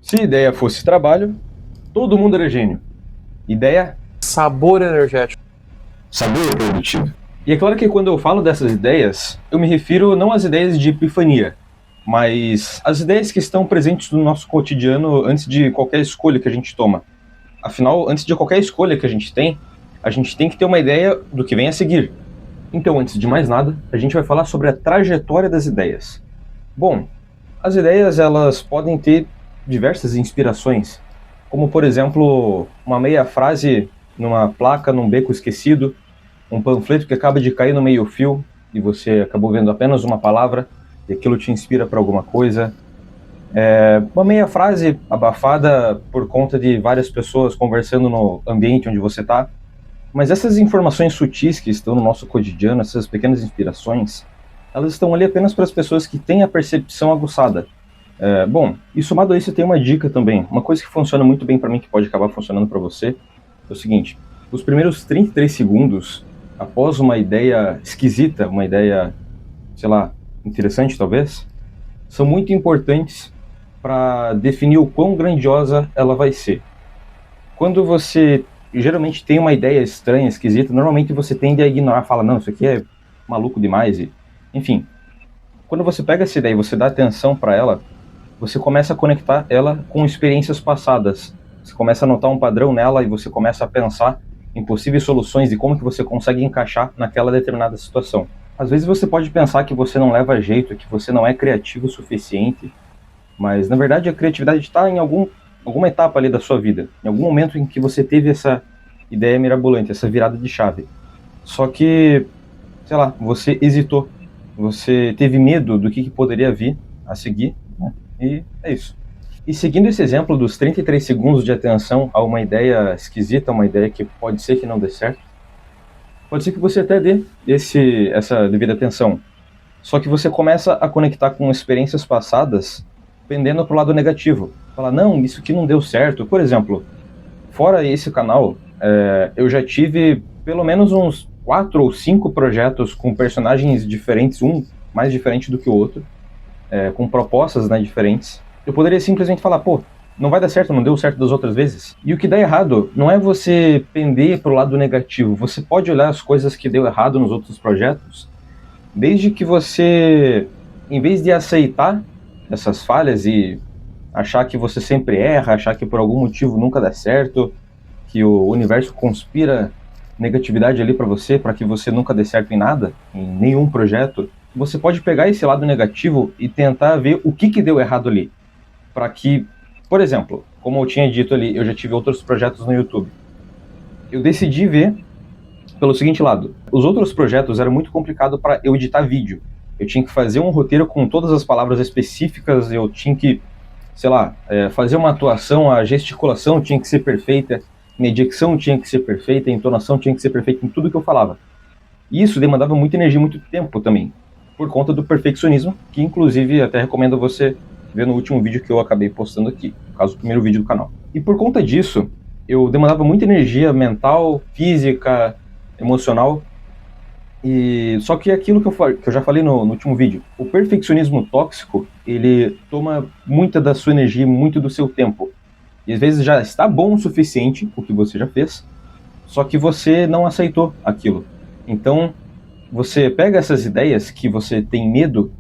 Se ideia fosse trabalho, todo mundo era gênio. Ideia, Sabor energético. Sabor produtivo. E é claro que quando eu falo dessas ideias, eu me refiro não às ideias de epifania, mas às ideias que estão presentes no nosso cotidiano antes de qualquer escolha que a gente toma. Afinal, antes de qualquer escolha que a gente tem que ter uma ideia do que vem a seguir. Então, antes de mais nada, a gente vai falar sobre a trajetória das ideias. Bom, as ideias elas podem ter diversas inspirações, como por exemplo, uma meia frase numa placa num beco esquecido, um panfleto que acaba de cair no meio-fio e você acabou vendo apenas uma palavra e aquilo te inspira para alguma coisa. Uma meia frase abafada por conta de várias pessoas conversando no ambiente onde você está. Mas essas informações sutis que estão no nosso cotidiano, essas pequenas inspirações, elas estão ali apenas para as pessoas que têm a percepção aguçada. Bom, e somado a isso tem uma dica também. Uma coisa que funciona muito bem para mim, que pode acabar funcionando para você, é o seguinte: os primeiros 33 segundos, após uma ideia esquisita, uma ideia, sei lá, interessante talvez, são muito importantes para definir o quão grandiosa ela vai ser. Quando você geralmente tem uma ideia estranha, esquisita, normalmente você tende a ignorar, fala, não, isso aqui é maluco demais, enfim. Quando você pega essa ideia e você dá atenção para ela, você começa a conectar ela com experiências passadas. Você começa a notar um padrão nela e você começa a pensar em possíveis soluções e como que você consegue encaixar naquela determinada situação. Às vezes você pode pensar que você não leva jeito, que você não é criativo o suficiente, mas na verdade a criatividade está em alguma etapa ali da sua vida, em algum momento em que você teve essa ideia mirabolante, essa virada de chave. Só que, sei lá, você hesitou, você teve medo do que poderia vir a seguir, né? E é isso. E seguindo esse exemplo dos 33 segundos de atenção a uma ideia esquisita, uma ideia que pode ser que não dê certo, pode ser que você até dê essa devida atenção. Só que você começa a conectar com experiências passadas, pendendo para o lado negativo. Fala, não, isso aqui não deu certo. Por exemplo, fora esse canal, eu já tive pelo menos uns 4 ou 5 projetos com personagens diferentes, um mais diferente do que o outro, com propostas, né, diferentes. Eu poderia simplesmente falar, pô, não vai dar certo, não deu certo das outras vezes. E o que dá errado não é você pender pro lado negativo. Você pode olhar as coisas que deu errado nos outros projetos, desde que você, em vez de aceitar essas falhas e achar que você sempre erra, achar que por algum motivo nunca dá certo, que o universo conspira negatividade ali para você, para que você nunca dê certo em nada, em nenhum projeto, você pode pegar esse lado negativo e tentar ver o que deu errado ali. Para que, por exemplo, como eu tinha dito ali, eu já tive outros projetos no YouTube. Eu decidi ver pelo seguinte lado: os outros projetos eram muito complicado para eu editar vídeo. Eu tinha que fazer um roteiro com todas as palavras específicas, eu tinha que, sei lá, fazer uma atuação, a gesticulação tinha que ser perfeita, minha dicção tinha que ser perfeita, a entonação tinha que ser perfeita em tudo que eu falava. E isso demandava muita energia e muito tempo também, por conta do perfeccionismo, que inclusive até recomendo você ver no último vídeo que eu acabei postando aqui, no caso, o primeiro vídeo do canal. E por conta disso, eu demandava muita energia mental, física, emocional, e só que aquilo que eu já falei no último vídeo, o perfeccionismo tóxico, ele toma muita da sua energia, muito do seu tempo. E às vezes já está bom o suficiente, o que você já fez, só que você não aceitou aquilo. Então, você pega essas ideias que você tem medo,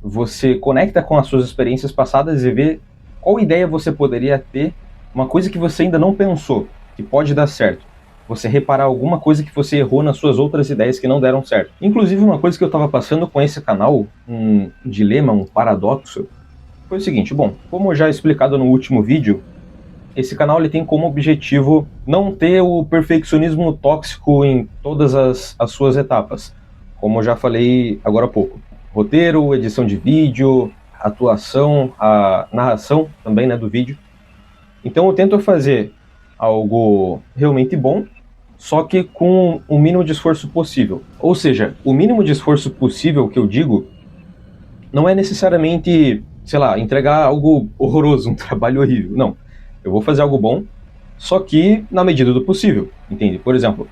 você conecta com as suas experiências passadas e vê qual ideia você poderia ter, uma coisa que você ainda não pensou, que pode dar certo. Você reparar alguma coisa que você errou nas suas outras ideias que não deram certo. Inclusive, uma coisa que eu estava passando com esse canal, um dilema, um paradoxo, foi o seguinte: bom, como já explicado no último vídeo, esse canal ele tem como objetivo não ter o perfeccionismo tóxico em todas as suas etapas, como eu já falei agora há pouco. Roteiro, edição de vídeo, atuação, a narração também, né, do vídeo. Então eu tento fazer algo realmente bom, só que com o mínimo de esforço possível. Ou seja, o mínimo de esforço possível que eu digo não é necessariamente, sei lá, entregar algo horroroso, um trabalho horrível. Não. Eu vou fazer algo bom, só que na medida do possível, entende? Por exemplo,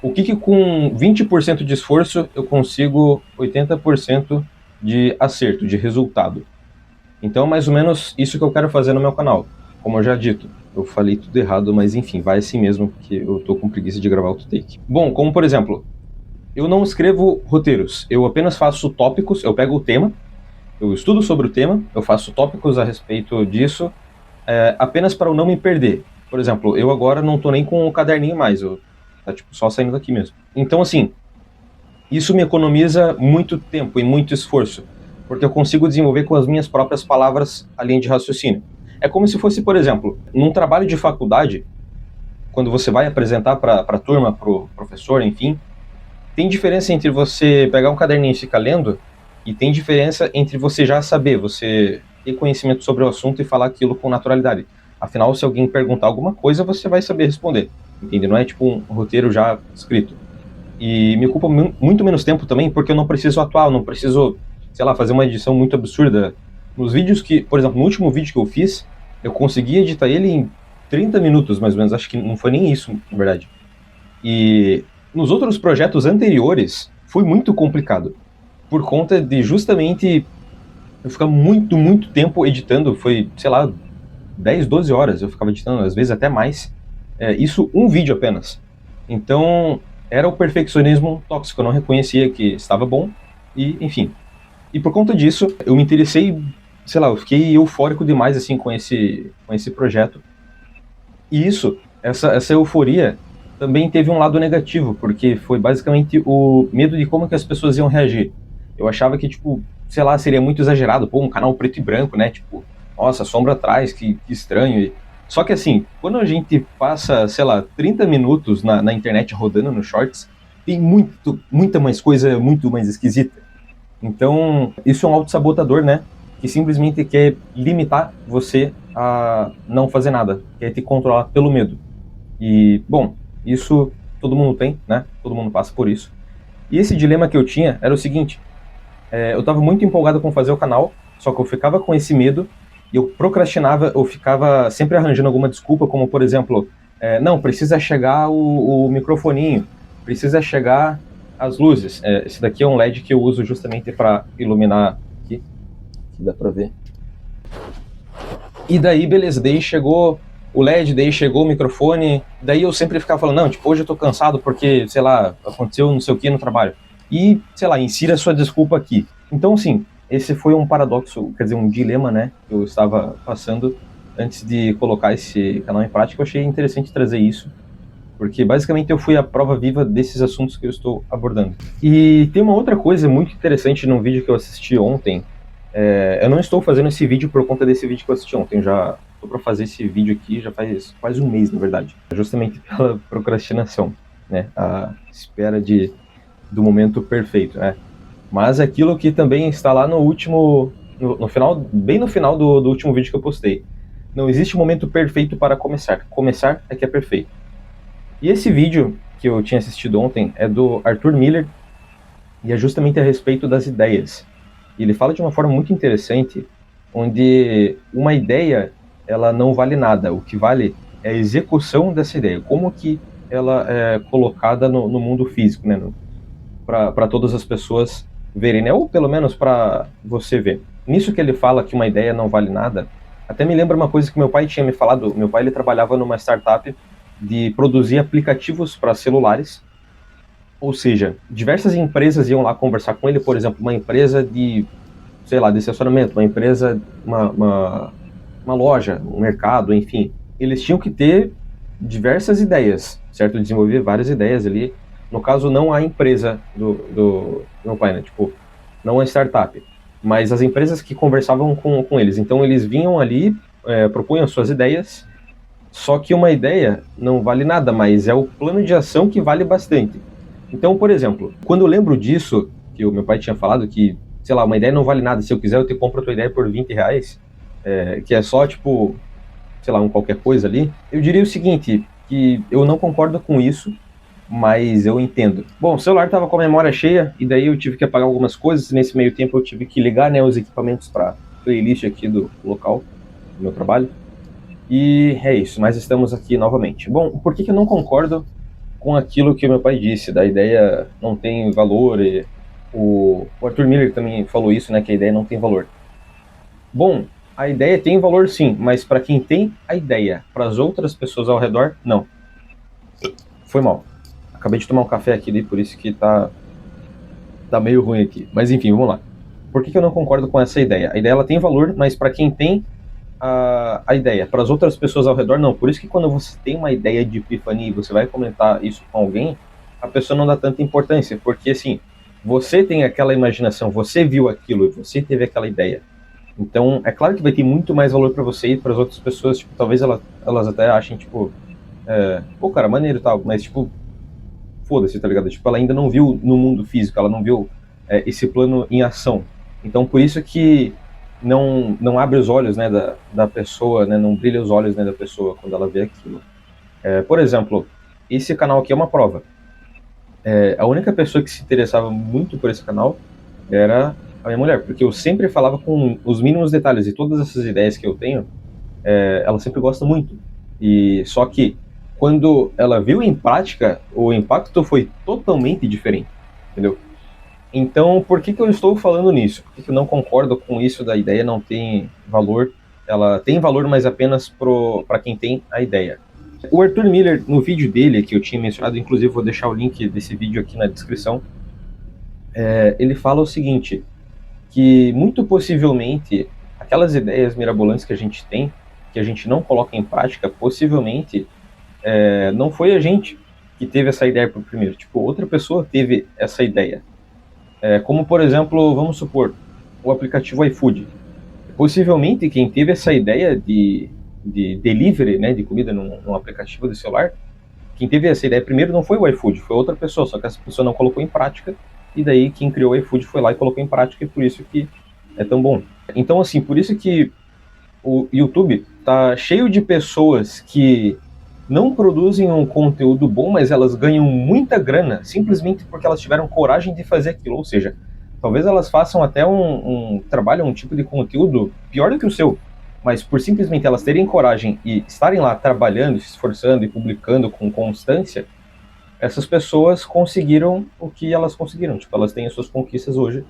o que com 20% de esforço eu consigo 80% de acerto, de resultado. Então, mais ou menos isso que eu quero fazer no meu canal. como eu já dito, eu falei tudo errado, mas enfim, vai assim mesmo, porque eu tô com preguiça de gravar outro take. Bom, como por exemplo, eu não escrevo roteiros, eu apenas faço tópicos, eu pego o tema, eu estudo sobre o tema, eu faço tópicos a respeito disso, apenas para eu não me perder. Por exemplo, eu agora não tô nem com o caderninho mais, tá tipo só saindo daqui mesmo. Então assim, isso me economiza muito tempo e muito esforço, porque eu consigo desenvolver com as minhas próprias palavras a linha de raciocínio. É como se fosse, por exemplo, num trabalho de faculdade, quando você vai apresentar para a turma, para o professor, enfim, tem diferença entre você pegar um caderninho e ficar lendo, e tem diferença entre você já saber, você ter conhecimento sobre o assunto e falar aquilo com naturalidade. Afinal, se alguém perguntar alguma coisa, você vai saber responder, entende? Não é tipo um roteiro já escrito. E me ocupa muito menos tempo também, porque eu não preciso atuar, eu não preciso, sei lá, fazer uma edição muito absurda. Nos vídeos que, por exemplo, no último vídeo que eu fiz, eu consegui editar ele em 30 minutos, mais ou menos, acho que não foi nem isso, na verdade. E nos outros projetos anteriores, foi muito complicado, por conta de justamente eu ficar muito tempo editando, foi, sei lá, 10, 12 horas eu ficava editando, às vezes até mais. Isso um vídeo apenas. Então, era o perfeccionismo tóxico, eu não reconhecia que estava bom, e enfim. E por conta disso, eu me interessei, sei lá, eu fiquei eufórico demais assim com esse projeto. E essa euforia, também teve um lado negativo, porque foi basicamente o medo de como que as pessoas iam reagir. Eu achava que, tipo, sei lá, seria muito exagerado, pô, um canal preto e branco, né, tipo, nossa, sombra atrás, que estranho. Só que assim, quando a gente passa, sei lá, 30 minutos na internet rodando no Shorts, tem muita mais coisa, muito mais esquisita. Então, isso é um autossabotador, né? Que simplesmente quer limitar você a não fazer nada, quer te controlar pelo medo. E, bom, isso todo mundo tem, né? Todo mundo passa por isso. E esse dilema que eu tinha era o seguinte: eu estava muito empolgado com fazer o canal, só que eu ficava com esse medo e eu procrastinava, eu ficava sempre arranjando alguma desculpa, como por exemplo, não, precisa chegar o microfoninho, precisa chegar as luzes. Esse daqui é um LED que eu uso justamente para iluminar aqui, que dá para ver. E daí, beleza, daí chegou o LED, daí chegou o microfone, daí eu sempre ficava falando, não, tipo, hoje eu tô cansado porque, sei lá, aconteceu não sei o que no trabalho. E, sei lá, insira a sua desculpa aqui. Então, sim, esse foi um paradoxo, quer dizer, um dilema, né, que eu estava passando antes de colocar esse canal em prática. Eu achei interessante trazer isso, porque basicamente eu fui a prova viva desses assuntos que eu estou abordando. E tem uma outra coisa muito interessante num vídeo que eu assisti ontem. Eu não estou fazendo esse vídeo por conta desse vídeo que eu assisti ontem, eu já estou para fazer esse vídeo aqui já faz quase um mês, na verdade, justamente pela procrastinação, né, a espera do momento perfeito, né. Mas aquilo que também está lá no último, no final, bem no final do último vídeo que eu postei. Não existe momento perfeito para começar. Começar é que é perfeito. E esse vídeo que eu tinha assistido ontem é do Arthur Miller e é justamente a respeito das ideias. E ele fala de uma forma muito interessante, onde uma ideia, ela não vale nada. O que vale é a execução dessa ideia. Como que ela é colocada no mundo físico, né? Para todas as pessoas verem, né? Ou pelo menos para você ver. Nisso que ele fala que uma ideia não vale nada, até me lembra uma coisa que meu pai tinha me falado. Meu pai, ele trabalhava numa startup de produzir aplicativos para celulares. Ou seja, diversas empresas iam lá conversar com ele, por exemplo, uma empresa de, sei lá, de estacionamento, uma empresa, uma loja, um mercado, enfim. Eles tinham que ter diversas ideias, certo? Desenvolver várias ideias ali. No caso, não a empresa do meu pai, né? Tipo, não a startup, mas as empresas que conversavam com eles. Então, eles vinham ali, propunham suas ideias, só que uma ideia não vale nada, mas é o plano de ação que vale bastante. Então, por exemplo, quando eu lembro disso, que o meu pai tinha falado que, sei lá, uma ideia não vale nada, se eu quiser eu te compro a tua ideia por R$20, que é só, tipo, sei lá, qualquer coisa ali, eu diria o seguinte, que eu não concordo com isso, mas eu entendo. Bom, o celular tava com a memória cheia, e daí eu tive que apagar algumas coisas, nesse meio tempo eu tive que ligar, né, os equipamentos para playlist aqui do local, do meu trabalho, e é isso, mas estamos aqui novamente. Bom, por que eu não concordo com aquilo que o meu pai disse, da ideia não tem valor, e o Arthur Miller também falou isso, né, que a ideia não tem valor. Bom, A ideia tem valor sim, mas para quem tem a ideia, para as outras pessoas ao redor, não. Foi mal. Acabei de tomar um café aqui, por isso que tá meio ruim aqui. Mas enfim, vamos lá. Por que eu não concordo com essa ideia? A ideia ela tem valor, mas para quem tem a ideia, para as outras pessoas ao redor, não. Por isso que quando você tem uma ideia de epifania e você vai comentar isso com alguém, a pessoa não dá tanta importância, porque assim, você tem aquela imaginação, você viu aquilo, você teve aquela ideia. Então, é claro que vai ter muito mais valor para você e para as outras pessoas, tipo, talvez elas até achem, tipo, pô, cara, maneiro e tal, mas, tipo, foda-se, tá ligado? Tipo, ela ainda não viu no mundo físico, ela não viu esse plano em ação. Então, por isso que não abre os olhos, né, da pessoa, né, não brilha os olhos, né, da pessoa quando ela vê aquilo. Por exemplo, esse canal aqui é uma prova. A única pessoa que se interessava muito por esse canal era a minha mulher, porque eu sempre falava com os mínimos detalhes e todas essas ideias que eu tenho, ela sempre gosta muito. E só que quando ela viu em prática, o impacto foi totalmente diferente, entendeu? Então, por que eu estou falando nisso? Por que eu não concordo com isso da ideia não tem valor? Ela tem valor, mas apenas para quem tem a ideia. O Arthur Miller, no vídeo dele, que eu tinha mencionado, inclusive vou deixar o link desse vídeo aqui na descrição, ele fala o seguinte, que muito possivelmente aquelas ideias mirabolantes que a gente tem, que a gente não coloca em prática, possivelmente não foi a gente que teve essa ideia por primeiro. Tipo, outra pessoa teve essa ideia. Como, por exemplo, vamos supor, o aplicativo iFood. Possivelmente quem teve essa ideia de delivery, né, de comida num aplicativo de celular, quem teve essa ideia primeiro não foi o iFood, foi outra pessoa, só que essa pessoa não colocou em prática, e daí quem criou o iFood foi lá e colocou em prática, e por isso que é tão bom. Então, assim, por isso que o YouTube tá cheio de pessoas que não produzem um conteúdo bom, mas elas ganham muita grana simplesmente porque elas tiveram coragem de fazer aquilo. Ou seja, talvez elas façam até um trabalho, um tipo de conteúdo pior do que o seu, mas por simplesmente elas terem coragem e estarem lá trabalhando, se esforçando e publicando com constância, essas pessoas conseguiram o que elas conseguiram. Tipo, elas têm as suas conquistas hoje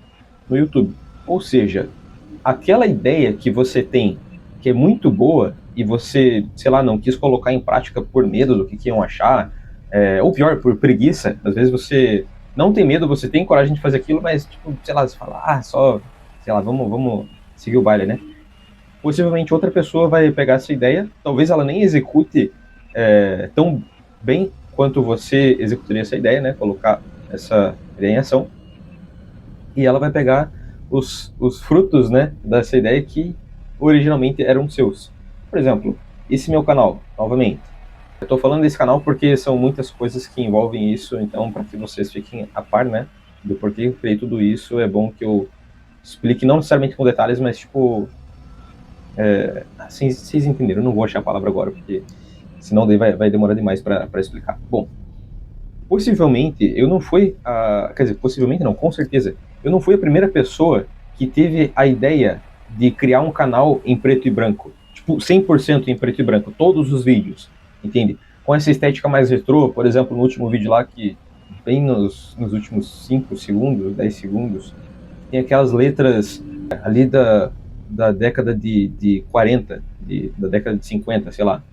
no YouTube. Ou seja, aquela ideia que você tem, que é muito boa, e você, sei lá, não quis colocar em prática por medo do que iam achar, ou pior, por preguiça. Às vezes você não tem medo, você tem coragem de fazer aquilo, mas, tipo, sei lá, você fala, só, sei lá, vamos seguir o baile, né? Possivelmente outra pessoa vai pegar essa ideia, talvez ela nem execute tão bem quanto você executaria essa ideia, né? Colocar essa ideia em ação, e ela vai pegar os frutos, né, dessa ideia que originalmente eram seus. Por exemplo, esse meu canal, novamente. Eu estou falando desse canal porque são muitas coisas que envolvem isso, então para que vocês fiquem a par, né, do porquê eu criei tudo isso, é bom que eu explique, não necessariamente com detalhes, mas tipo, assim, vocês entenderam, eu não vou achar a palavra agora, porque senão daí vai demorar demais para explicar. Bom, possivelmente eu não fui quer dizer, possivelmente não, com certeza, eu não fui a primeira pessoa que teve a ideia de criar um canal em preto e branco, tipo 100% em preto e branco, todos os vídeos, entende? Com essa estética mais retrô, por exemplo, no último vídeo lá, que bem nos últimos 5 segundos, 10 segundos, tem aquelas letras ali da década de 40, da década de 50, sei lá.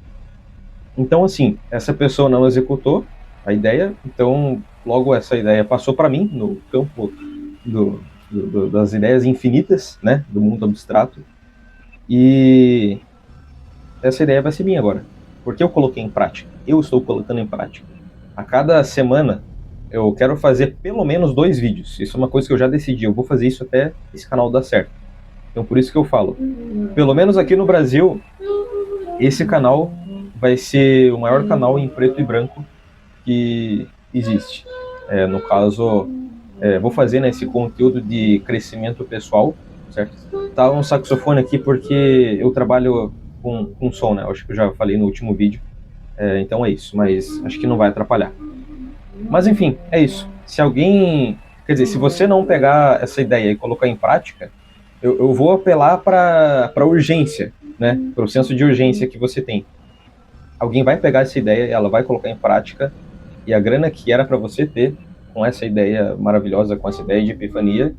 Então, assim, essa pessoa não executou a ideia, então logo essa ideia passou para mim no campo das ideias infinitas, né, do mundo abstrato, e essa ideia vai ser minha agora, porque eu coloquei em prática, eu estou colocando em prática. A cada semana eu quero fazer pelo menos 2 vídeos, isso é uma coisa que eu já decidi, eu vou fazer isso até esse canal dar certo. Então por isso que eu falo, pelo menos aqui no Brasil, esse canal vai ser o maior canal em preto e branco que existe. No caso, vou fazer, né, esse conteúdo de crescimento pessoal, certo? Tá um saxofone aqui porque eu trabalho com som, né? Eu acho que eu já falei no último vídeo. Então é isso, mas acho que não vai atrapalhar. Mas enfim, é isso. Se alguém... Quer dizer, se você não pegar essa ideia e colocar em prática, eu vou apelar para urgência, né? Para o senso de urgência que você tem. Alguém vai pegar essa ideia e ela vai colocar em prática, e a grana que era para você ter com essa ideia maravilhosa, com essa ideia de epifania,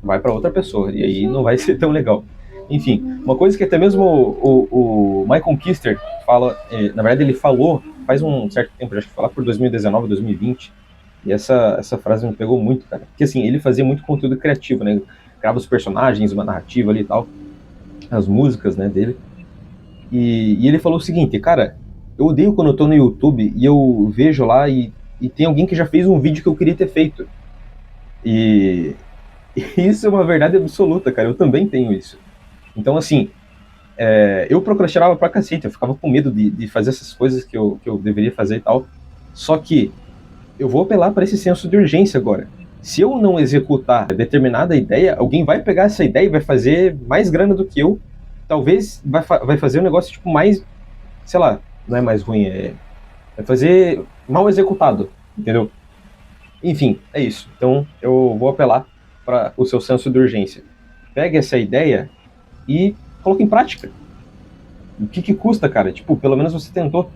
vai para outra pessoa, e aí não vai ser tão legal. Enfim, uma coisa que até mesmo o Michael Kister fala, na verdade ele falou faz um certo tempo, acho que falar por 2019, 2020, e essa frase me pegou muito, cara. Porque assim, ele fazia muito conteúdo criativo, né? Criava os personagens, uma narrativa ali e tal, as músicas, né, dele. E ele falou o seguinte, cara, eu odeio quando eu tô no YouTube e eu vejo lá e tem alguém que já fez um vídeo que eu queria ter feito. E isso é uma verdade absoluta, cara. Eu também tenho isso. Então, assim, eu procrastinava pra cacete. Eu ficava com medo de fazer essas coisas que eu deveria fazer e tal. Só que eu vou apelar para esse senso de urgência agora. Se eu não executar determinada ideia, alguém vai pegar essa ideia e vai fazer mais grana do que eu. Talvez vai fazer um negócio tipo mais, sei lá, não é mais ruim, vai fazer mal executado, entendeu? Enfim, é isso. Então eu vou apelar para o seu senso de urgência. Pegue essa ideia e coloque em prática. O que custa, cara? Tipo, pelo menos você tentou.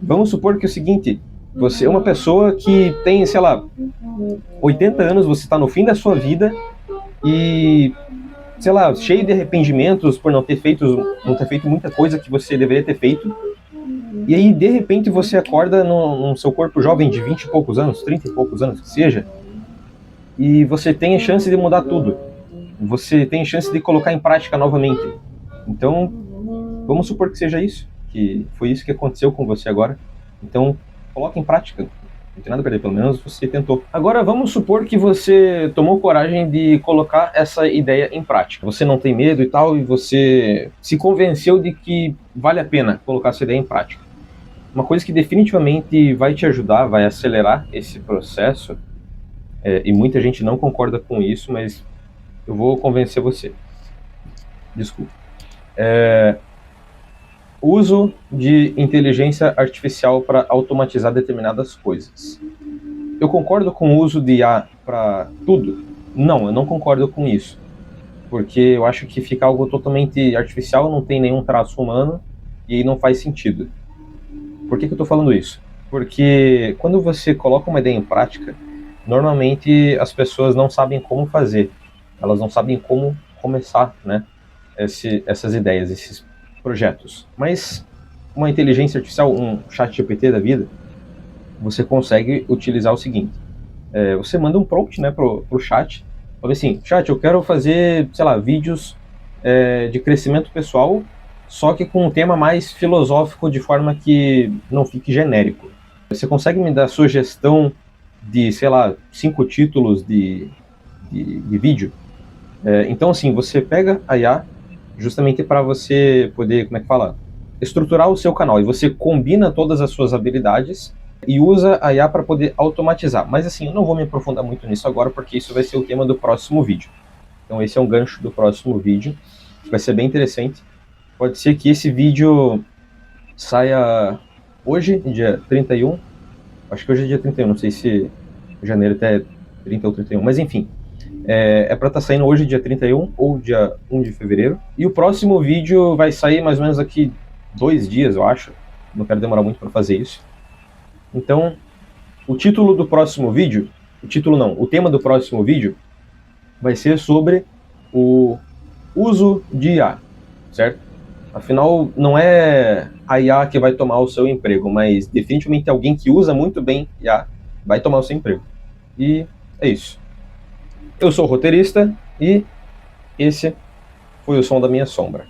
Vamos supor que é o seguinte, você é uma pessoa que tem, sei lá, 80 anos, você está no fim da sua vida e, sei lá, cheio de arrependimentos por não ter feito muita coisa que você deveria ter feito. E aí, de repente, você acorda no seu corpo jovem de 20 e poucos anos, 30 e poucos anos, que seja, e você tem a chance de mudar tudo. Você tem a chance de colocar em prática novamente. Então, vamos supor que seja isso, que foi isso que aconteceu com você agora. Então, coloque em prática. Não tem nada a perder, pelo menos você tentou. Agora, vamos supor que você tomou coragem de colocar essa ideia em prática. Você não tem medo e tal, e você se convenceu de que vale a pena colocar essa ideia em prática. Uma coisa que definitivamente vai te ajudar, vai acelerar esse processo, e muita gente não concorda com isso, mas eu vou convencer você. Desculpa. Uso de inteligência artificial para automatizar determinadas coisas. Eu concordo com o uso de IA para tudo? Não, eu não concordo com isso. Porque eu acho que fica algo totalmente artificial, não tem nenhum traço humano, e aí não faz sentido. Por que eu estou falando isso? Porque quando você coloca uma ideia em prática, normalmente as pessoas não sabem como fazer. Elas não sabem como começar, né, essas ideias, esses projetos. Mas uma inteligência artificial, um chat GPT da vida, você consegue utilizar o seguinte. Você manda um prompt, né, pro chat. Fala assim, chat, eu quero fazer, sei lá, vídeos de crescimento pessoal, só que com um tema mais filosófico, de forma que não fique genérico. Você consegue me dar sugestão de, sei lá, 5 títulos de vídeo? Então, assim, você pega a IA justamente para você poder, como é que fala? Estruturar o seu canal. E você combina todas as suas habilidades e usa a IA para poder automatizar. Mas, assim, eu não vou me aprofundar muito nisso agora, porque isso vai ser o tema do próximo vídeo. Então, esse é um gancho do próximo vídeo. Vai ser bem interessante. Pode ser que esse vídeo saia hoje, dia 31. Acho que hoje é dia 31, não sei se janeiro até 30 ou 31, mas enfim. Para estar saindo hoje, dia 31 ou dia 1 de fevereiro. E o próximo vídeo vai sair mais ou menos daqui 2 dias, eu acho. Não quero demorar muito para fazer isso. Então, o título do próximo vídeo, o tema do próximo vídeo vai ser sobre o uso de IA, certo? Afinal, não é a IA que vai tomar o seu emprego, mas definitivamente alguém que usa muito bem IA vai tomar o seu emprego. E é isso. Eu sou o roteirista e esse foi o som da minha sombra.